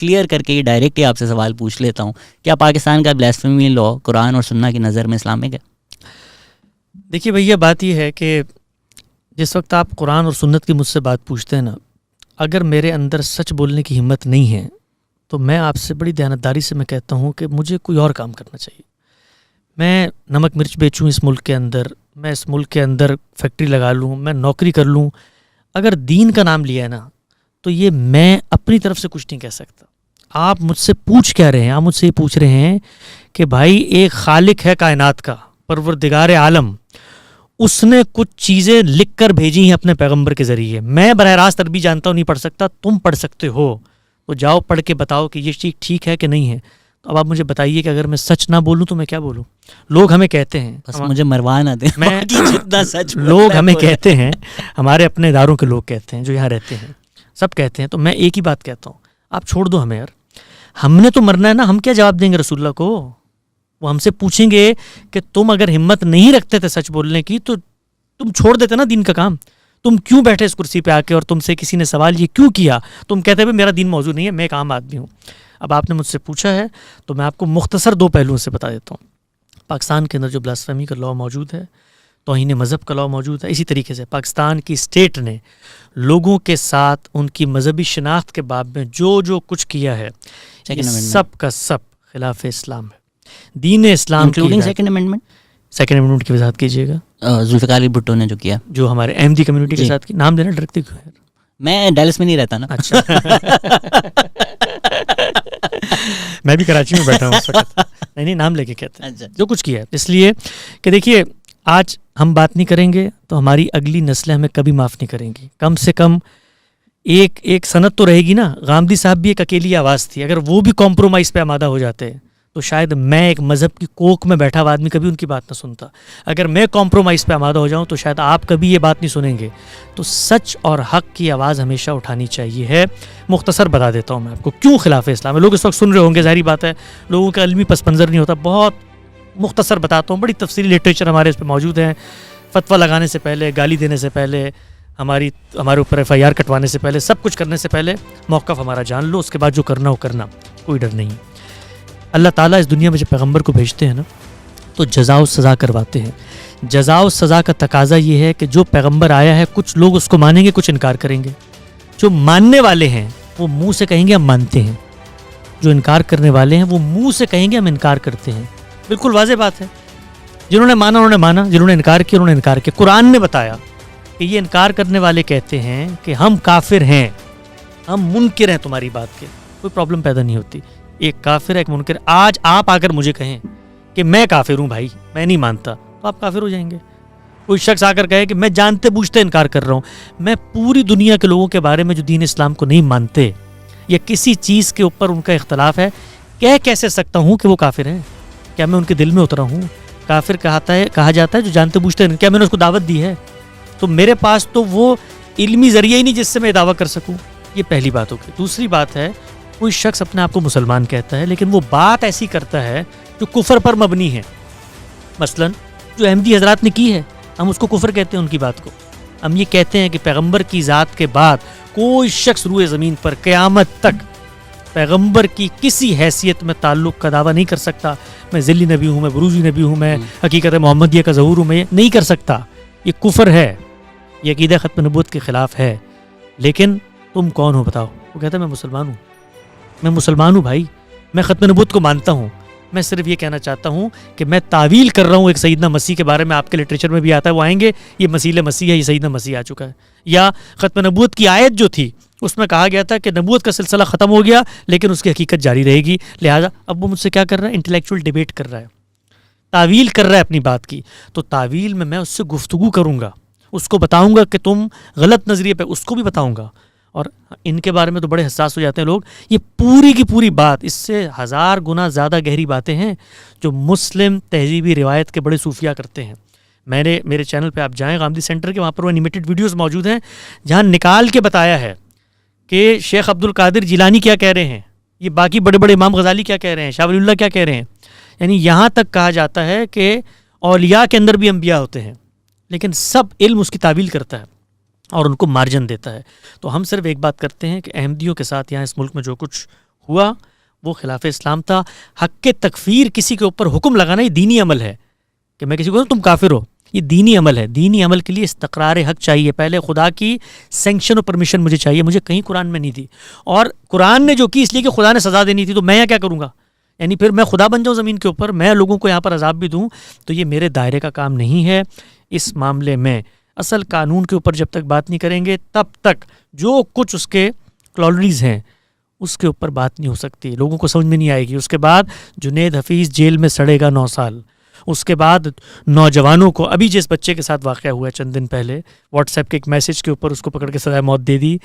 Clear کر کے یہ ڈائریکٹ ہی آپ سے سوال پوچھ لیتا ہوں, کیا پاکستان کا بلیسفیمی لا قرآن اور سنہ کی نظر میں اسلامک ہے؟ دیکھیے بھیا, بات یہ ہے کہ جس وقت آپ قرآن اور سنت کی مجھ سے بات پوچھتے ہیں نا, اگر میرے اندر سچ بولنے کی ہمت نہیں ہے تو میں آپ سے بڑی دیانتداری سے میں کہتا ہوں کہ مجھے کوئی اور کام کرنا چاہیے. میں نمک مرچ بیچوں اس ملک کے اندر, میں اس ملک کے اندر فیکٹری لگا لوں, میں نوکری کر لوں, اگر دین کا نام لیا ہے نا تو یہ میں اپنی طرف سے کچھ نہیں کہہ سکتا. آپ مجھ سے پوچھ کیا رہے ہیں؟ آپ مجھ سے یہ پوچھ رہے ہیں کہ بھائی ایک خالق ہے کائنات کا, پروردگار عالم, اس نے کچھ چیزیں لکھ کر بھیجی ہیں اپنے پیغمبر کے ذریعے. میں براہ راست عربی جانتا ہوں, نہیں پڑھ سکتا, تم پڑھ سکتے ہو, تو جاؤ پڑھ کے بتاؤ کہ یہ چیز ٹھیک ہے کہ نہیں ہے. تو اب آپ مجھے بتائیے کہ اگر میں سچ نہ بولوں تو میں کیا بولوں؟ لوگ ہمیں کہتے ہیں, بس مجھے مروا نہ دیں, میں جتنا سچ لوگ ہمیں کہتے ہیں, ہمارے اپنے اداروں کے لوگ کہتے ہیں جو یہاں رہتے ہیں, سب کہتے ہیں, تو میں ایک ہی بات کہتا ہوں, آپ چھوڑ دو ہمیں یار, ہم نے تو مرنا ہے نا, ہم کیا جواب دیں گے رسول اللہ کو؟ وہ ہم سے پوچھیں گے کہ تم اگر ہمت نہیں رکھتے تھے سچ بولنے کی تو تم چھوڑ دیتے نا دین کا کام. تم کیوں بیٹھے اس کرسی پہ آ کے اور تم سے کسی نے سوال یہ کیوں کیا؟ تم کہتے ہیں میرا دین موضوع نہیں ہے, میں ایک عام آدمی ہوں. اب آپ نے مجھ سے پوچھا ہے تو میں آپ کو مختصر 2 پہلوؤں سے بتا دیتا ہوں. پاکستان کے اندر جو بلاسفیمی کا لاء موجود ہے, توہین مذہب کا لاء موجود ہے, اسی طریقے سے پاکستان کی اسٹیٹ نے لوگوں کے ساتھ ان کی مذہبی شناخت کے باب میں جو کچھ کیا ہے سب کا سب خلاف اسلام ہے. دین اسلام انکلوڈنگ سیکنڈ امینڈمنٹ کی وضاحت کیجیے گا. ذوالفقار علی بھٹو نے جو کیا, جو ہمارے احمدی کمیونٹی کے ساتھ کی, نام دینا ڈرتے کیوں ہے؟ میں ڈیلس میں نہیں رہتا نا. اچھا میں بھی کراچی میں بیٹھا ہوں اس وقت. نہیں نام لے کے کہتے ہیں جو کچھ کیا ہے, اس لیے کہ دیکھیے آج ہم بات نہیں کریں گے تو ہماری اگلی نسلیں ہمیں کبھی معاف نہیں کریں گی. کم سے کم ایک سند تو رہے گی نا. غامدی صاحب بھی ایک اکیلی آواز تھی, اگر وہ بھی کمپرومائز پہ آمادہ ہو جاتے تو شاید میں ایک مذہب کی کوکھ میں بیٹھا ہوا آدمی کبھی ان کی بات نہ سنتا. اگر میں کمپرومائز پہ آمادہ ہو جاؤں تو شاید آپ کبھی یہ بات نہیں سنیں گے. تو سچ اور حق کی آواز ہمیشہ اٹھانی چاہیے ہے. مختصر بتا دیتا ہوں میں آپ کو کیوں خلاف اسلام ہے. لوگ اس وقت سن رہے ہوں گے, ظاہری بات ہے لوگوں کا علمی پس منظر نہیں ہوتا. بہت مختصر بتاتا ہوں, بڑی تفصیلی لٹریچر ہمارے اس پہ موجود ہیں. فتویٰ لگانے سے پہلے, گالی دینے سے پہلے, ہمارے اوپر FIR کٹوانے سے پہلے, سب کچھ کرنے سے پہلے موقف ہمارا جان لو, اس کے بعد جو کرنا ہو کرنا, کوئی ڈر نہیں. اللہ تعالیٰ اس دنیا میں جب پیغمبر کو بھیجتے ہیں نا تو جزا و سزا کرواتے ہیں. جزا و سزا کا تقاضا یہ ہے کہ جو پیغمبر آیا ہے کچھ لوگ اس کو مانیں گے, کچھ انکار کریں گے. جو ماننے والے ہیں وہ منہ سے کہیں گے ہم مانتے ہیں, جو انکار کرنے والے ہیں وہ منہ سے کہیں گے ہم انکار کرتے ہیں. بالکل واضح بات ہے. جنہوں نے مانا انہوں نے مانا, جنہوں نے انکار کیا انہوں نے انکار کیا. قرآن نے بتایا کہ یہ انکار کرنے والے کہتے ہیں کہ ہم کافر ہیں, ہم منکر ہیں تمہاری بات کے. کوئی پرابلم پیدا نہیں ہوتی. ایک کافر ہے, ایک منکر. آج آپ آ کر مجھے کہیں کہ میں کافر ہوں بھائی, میں نہیں مانتا, تو آپ کافر ہو جائیں گے. کوئی شخص آ کر کہے کہ میں جانتے بوجھتے انکار کر رہا ہوں. میں پوری دنیا کے لوگوں کے بارے میں جو دین اسلام کو نہیں مانتے یا کسی چیز کے اوپر ان کا اختلاف ہے, کیسے سکتا ہوں کہ وہ کافر ہیں؟ کیا میں ان کے دل میں اترا ہوں؟ کافر کہا جاتا ہے جو جانتے بوجھتے ہیں. کیا میں نے اس کو دعوت دی ہے؟ تو میرے پاس تو وہ علمی ذریعہ ہی نہیں جس سے میں دعویٰ کر سکوں. یہ پہلی بات ہوگی. دوسری بات ہے, کوئی شخص اپنے آپ کو مسلمان کہتا ہے لیکن وہ بات ایسی کرتا ہے جو کفر پر مبنی ہے. مثلا جو احمدی حضرات نے کی ہے, ہم اس کو کفر کہتے ہیں. ان کی بات کو ہم یہ کہتے ہیں کہ پیغمبر کی ذات کے بعد کوئی شخص روئے زمین پر قیامت تک پیغمبر کی کسی حیثیت میں تعلق کا دعویٰ نہیں کر سکتا. میں ذلی نبی ہوں, میں بروزی نبی ہوں, میں حقیقت محمدیہ کا ظہور ہوں, میں نہیں کر سکتا. یہ کفر ہے, یہ عقیدہ ختم نبوت کے خلاف ہے. لیکن تم کون ہو بتاؤ؟ وہ کہتا ہے میں مسلمان ہوں. میں مسلمان ہوں بھائی, میں ختم نبوت کو مانتا ہوں. میں صرف یہ کہنا چاہتا ہوں کہ میں تعویل کر رہا ہوں ایک سیدنا مسیح کے بارے میں. آپ کے لٹریچر میں بھی آتا ہے, وہ آئیں گے, یہ مسیح مسیح ہے, یہ سیدنا مسیح آ چکا ہے. یا ختم نبوت کی آیت جو تھی اس میں کہا گیا تھا کہ نبوت کا سلسلہ ختم ہو گیا لیکن اس کی حقیقت جاری رہے گی. لہٰذا اب وہ مجھ سے کیا کر رہا ہے؟ انٹلیکچوئل ڈیبیٹ کر رہا ہے, تعویل کر رہا ہے اپنی بات کی. تو تعویل میں اس سے گفتگو کروں گا, اس کو بتاؤں گا کہ تم غلط نظریے پہ, اس کو بھی بتاؤں گا. اور ان کے بارے میں تو بڑے حساس ہو جاتے ہیں لوگ. یہ پوری کی پوری بات اس سے 1000 گنا زیادہ گہری باتیں ہیں جو مسلم تہذیبی روایت کے بڑے صوفیہ کرتے ہیں. میرے چینل پہ آپ جائیں, غامدی سینٹر کے, وہاں پر وہ انیمیٹڈ ویڈیوز موجود ہیں جہاں نکال کے بتایا ہے کہ شیخ عبد القادر جیلانی کیا کہہ رہے ہیں, یہ باقی بڑے بڑے امام غزالی کیا کہہ رہے ہیں, شاہ ولی اللہ کیا کہہ رہے ہیں. یعنی یہاں تک کہا جاتا ہے کہ اولیاء کے اندر بھی انبیاء ہوتے ہیں, لیکن سب علم اس کی تعویل کرتا ہے اور ان کو مارجن دیتا ہے. تو ہم صرف ایک بات کرتے ہیں کہ احمدیوں کے ساتھ یہاں اس ملک میں جو کچھ ہوا وہ خلاف اسلام تھا. حق کے تکفیر کسی کے اوپر حکم لگانا یہ دینی عمل ہے کہ میں کسی کو تم کافر ہو, یہ دینی عمل ہے. دینی عمل کے لیے استقرار حق چاہیے, پہلے خدا کی سینکشن اور پرمیشن مجھے چاہیے, مجھے کہیں قرآن میں نہیں تھی, اور قرآن نے جو کی اس لیے کہ خدا نے سزا دینی تھی, تو میں کیا کروں گا, یعنی پھر میں خدا بن جاؤں زمین کے اوپر, میں لوگوں کو یہاں پر عذاب بھی دوں, تو یہ میرے دائرے کا کام نہیں ہے. اس معاملے میں اصل قانون کے اوپر جب تک بات نہیں کریں گے تب تک جو کچھ اس کے کلوریز ہیں اس کے اوپر بات نہیں ہو سکتی, لوگوں کو سمجھ میں نہیں آئے گی. اس کے بعد جنید حفیظ جیل میں سڑے گا 9 سال. اس کے بعد نوجوانوں کو, ابھی جس بچے کے ساتھ واقعہ ہوا ہے چند دن پہلے, واٹس ایپ کے ایک میسج کے اوپر اس کو پکڑ کے سزائے موت دے دی,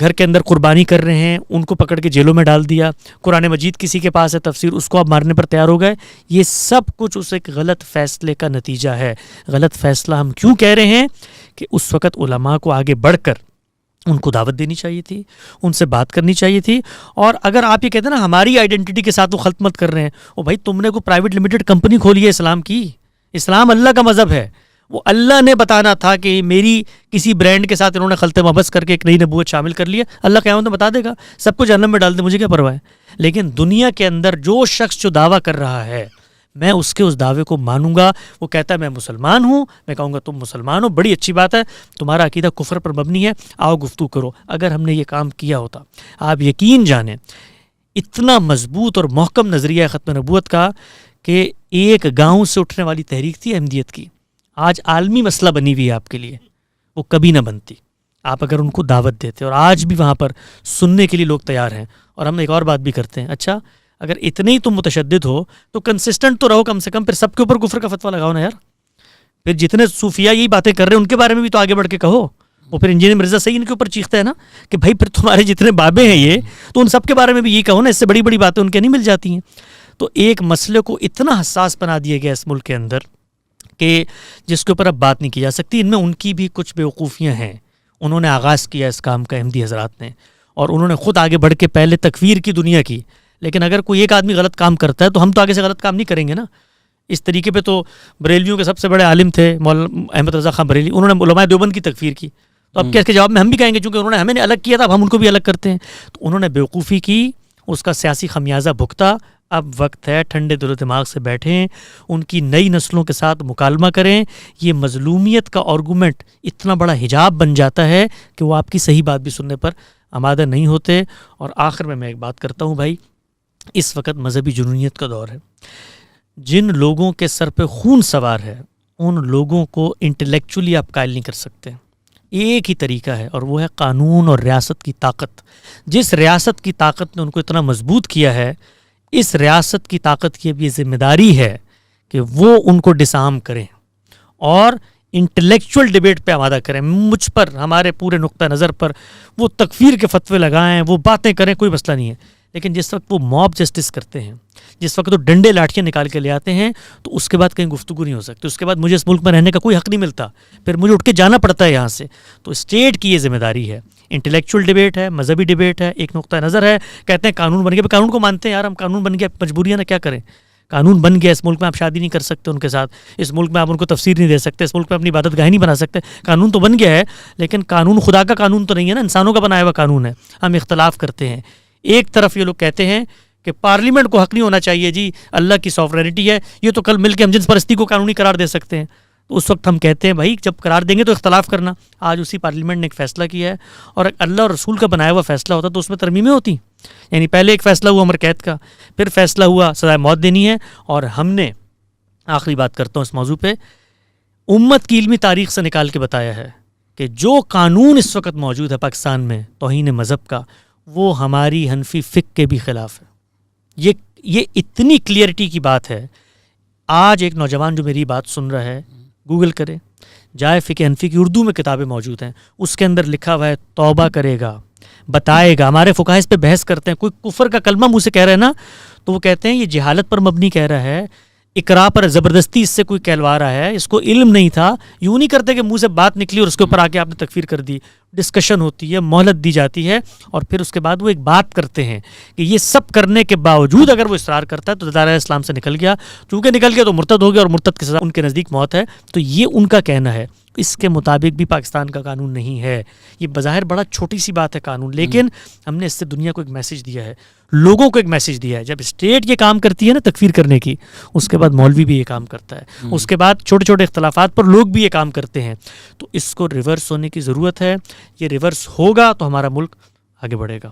گھر کے اندر قربانی کر رہے ہیں ان کو پکڑ کے جیلوں میں ڈال دیا, قرآن مجید کسی کے پاس ہے تفسیر اس کو آپ مارنے پر تیار ہو گئے. یہ سب کچھ اس ایک غلط فیصلے کا نتیجہ ہے. غلط فیصلہ ہم کیوں کہہ رہے ہیں کہ اس وقت علماء کو آگے بڑھ کر ان کو دعوت دینی چاہیے تھی, ان سے بات کرنی چاہیے تھی. اور اگر آپ یہ کہتے ہیں نا ہماری آئیڈینٹی کے ساتھ وہ خلط مت کر رہے ہیں, او بھائی تم نے کوئی پرائیویٹ لمیٹڈ کمپنی کھولی ہے اسلام کی, اسلام اللہ کا مذہب ہے, وہ اللہ نے بتانا تھا کہ میری کسی برانڈ کے ساتھ انہوں نے خلط مبس کر کے ایک نئی نبوت شامل کر لیا, اللہ قیامت میں بتا دے گا, سب کو جہنم میں ڈال دے, مجھے کیا پرواہ ہے. لیکن دنیا کے اندر جو شخص جو دعویٰ کر رہا ہے میں اس کے اس دعوے کو مانوں گا. وہ کہتا ہے میں مسلمان ہوں, میں کہوں گا تم مسلمان ہو, بڑی اچھی بات ہے, تمہارا عقیدہ کفر پر مبنی ہے, آؤ گفتگو کرو. اگر ہم نے یہ کام کیا ہوتا, آپ یقین جانیں اتنا مضبوط اور محکم نظریہ ختم نبوت کا کہ ایک گاؤں سے اٹھنے والی تحریک تھی احمدیت کی, آج عالمی مسئلہ بنی ہوئی ہے آپ کے لیے, وہ کبھی نہ بنتی آپ اگر ان کو دعوت دیتے. اور آج بھی وہاں پر سننے کے لیے لوگ تیار ہیں. اور ہم ایک اور بات بھی کرتے ہیں, اچھا اگر اتنے ہی تم متشدد ہو تو کنسسٹنٹ تو رہو کم سے کم, پھر سب کے اوپر کفر کا فتویٰ لگاؤ نا یار. پھر جتنے صوفیہ یہی باتیں کر رہے ہیں ان کے بارے میں بھی تو آگے بڑھ کے کہو. وہ پھر انجینئر مرزا صحیح ان کے اوپر چیختا ہے نا کہ بھائی پھر تمہارے جتنے بابے ہیں یہ, تو ان سب کے بارے میں بھی یہ کہو نا, اس سے بڑی بڑی باتیں ان کے نہیں مل جاتی ہیں. تو ایک مسئلے کو اتنا حساس بنا دیا گیا اس ملک کے اندر کہ جس کے اوپر اب بات نہیں کی جا سکتی. ان میں ان کی بھی کچھ بیوقوفیاں ہیں. انہوں نے آغاز کیا اس کام کا احمدی حضرات نے, اور انہوں نے خود آگے بڑھ کے پہلے تکفیر کی دنیا کی. لیکن اگر کوئی ایک آدمی غلط کام کرتا ہے تو ہم تو آگے سے غلط کام نہیں کریں گے نا. اس طریقے پہ تو بریلویوں کے سب سے بڑے عالم تھے مولانا احمد رضا خان بریلی, انہوں نے علماء دیوبند کی تکفیر کی. تو اب کیا اس کے جواب میں ہم بھی کہیں گے چونکہ انہوں نے ہمیں الگ کیا تھا, اب ہم ان کو بھی الگ کرتے ہیں. تو انہوں نے بیوقوفی کی, اس کا سیاسی خمیازہ بھگتا. اب وقت ہے ٹھنڈے دل و دماغ سے بیٹھیں, ان کی نئی نسلوں کے ساتھ مکالمہ کریں. یہ مظلومیت کا آرگومنٹ اتنا بڑا حجاب بن جاتا ہے کہ وہ آپ کی صحیح بات بھی سننے پر آمادہ نہیں ہوتے. اور آخر میں ایک بات کرتا ہوں بھائی, اس وقت مذہبی جنونیت کا دور ہے. جن لوگوں کے سر پہ خون سوار ہے ان لوگوں کو انٹلیکچولی آپ قائل نہیں کر سکتے. ایک ہی طریقہ ہے اور وہ ہے قانون اور ریاست کی طاقت. جس ریاست کی طاقت نے ان کو اتنا مضبوط کیا ہے, اس ریاست کی طاقت کی اب یہ ذمہ داری ہے کہ وہ ان کو ڈسارم کریں اور انٹلیکچوئل ڈیبیٹ پہ آمادہ کریں. مجھ پر, ہمارے پورے نقطہ نظر پر وہ تکفیر کے فتوے لگائیں, وہ باتیں کریں, کوئی مسئلہ نہیں ہے. لیکن جس وقت وہ موب جسٹس کرتے ہیں, جس وقت وہ ڈنڈے لاٹھیاں نکال کے لے آتے ہیں, تو اس کے بعد کہیں گفتگو نہیں ہو سکتی. اس کے بعد مجھے اس ملک میں رہنے کا کوئی حق نہیں ملتا, پھر مجھے اٹھ کے جانا پڑتا ہے یہاں سے. تو اسٹیٹ کی یہ ذمہ داری ہے. انٹلیکچوئل ڈیبیٹ ہے, مذہبی ڈیبیٹ ہے, ایک نقطہ نظر ہے. کہتے ہیں قانون بن گیا, قانون کو مانتے ہیں یار ہم, قانون بن گیا, مجبوریاں نا کیا کریں. قانون بن گیا, اس ملک میں آپ شادی نہیں کر سکتے ان کے ساتھ, اس ملک میں آپ ان کو تفسیر نہیں دے سکتے, اس ملک میں اپنی عبادت گاہ نہیں بنا سکتے. قانون تو بن گیا ہے, لیکن قانون خدا کا قانون تو نہیں ہے نا, انسانوں کا بنایا ہوا قانون ہے. ہم اختلاف کرتے ہیں. ایک طرف یہ لوگ کہتے ہیں کہ پارلیمنٹ کو حق نہیں ہونا چاہیے, جی اللہ کی سوورینٹی ہے, یہ تو کل مل کے ہم جنس پرستی کو قانونی قرار دے سکتے ہیں. تو اس وقت ہم کہتے ہیں بھائی جب قرار دیں گے تو اختلاف کرنا. آج اسی پارلیمنٹ نے ایک فیصلہ کیا ہے, اور اللہ اور رسول کا بنایا ہوا فیصلہ ہوتا تو اس میں ترمیمیں ہوتی. یعنی پہلے ایک فیصلہ ہوا عمر قید کا, پھر فیصلہ ہوا سزائے موت دینی ہے. اور ہم نے, آخری بات کرتا ہوں اس موضوع پہ, امت کی علمی تاریخ سے نکال کے بتایا ہے کہ جو قانون اس وقت موجود ہے پاکستان میں توہین مذہب کا, وہ ہماری حنفی فقہ کے بھی خلاف ہے. یہ اتنی کلیئرٹی کی بات ہے. آج ایک نوجوان جو میری بات سن رہا ہے, گوگل کرے, جائے فقہ حنفی کی اردو میں کتابیں موجود ہیں, اس کے اندر لکھا ہوا ہے توبہ کرے گا, بتائے گا. ہمارے فقہاء اس پہ بحث کرتے ہیں, کوئی کفر کا کلمہ منہ سے کہہ رہا ہے نا, تو وہ کہتے ہیں یہ جہالت پر مبنی کہہ رہا ہے, اقرا پر زبردستی اس سے کوئی کہلوا رہا ہے, اس کو علم نہیں تھا. یوں نہیں کرتے کہ منہ سے بات نکلی اور اس کے اوپر آ کے آپ نے تکفیر کر دی. ڈسکشن ہوتی ہے, مہلت دی جاتی ہے, اور پھر اس کے بعد وہ ایک بات کرتے ہیں کہ یہ سب کرنے کے باوجود اگر وہ اصرار کرتا ہے تو دائرہ اسلام سے نکل گیا. چونکہ نکل گیا تو مرتد ہو گیا, اور مرتد کی سزا ان کے نزدیک موت ہے. تو یہ ان کا کہنا ہے. اس کے مطابق بھی پاکستان کا قانون نہیں ہے. یہ بظاہر بڑا چھوٹی سی بات ہے قانون, لیکن ہم نے اس سے دنیا کو ایک میسج دیا ہے. لوگوں کو ایک میسج دیا ہے. جب اسٹیٹ یہ کام کرتی ہے نا تکفیر کرنے کی, اس کے بعد مولوی بھی یہ کام کرتا ہے, اس کے بعد چھوٹے چھوٹے اختلافات پر لوگ بھی یہ کام کرتے ہیں. تو اس کو ریورس ہونے کی ضرورت ہے. یہ ریورس ہوگا تو ہمارا ملک آگے بڑھے گا.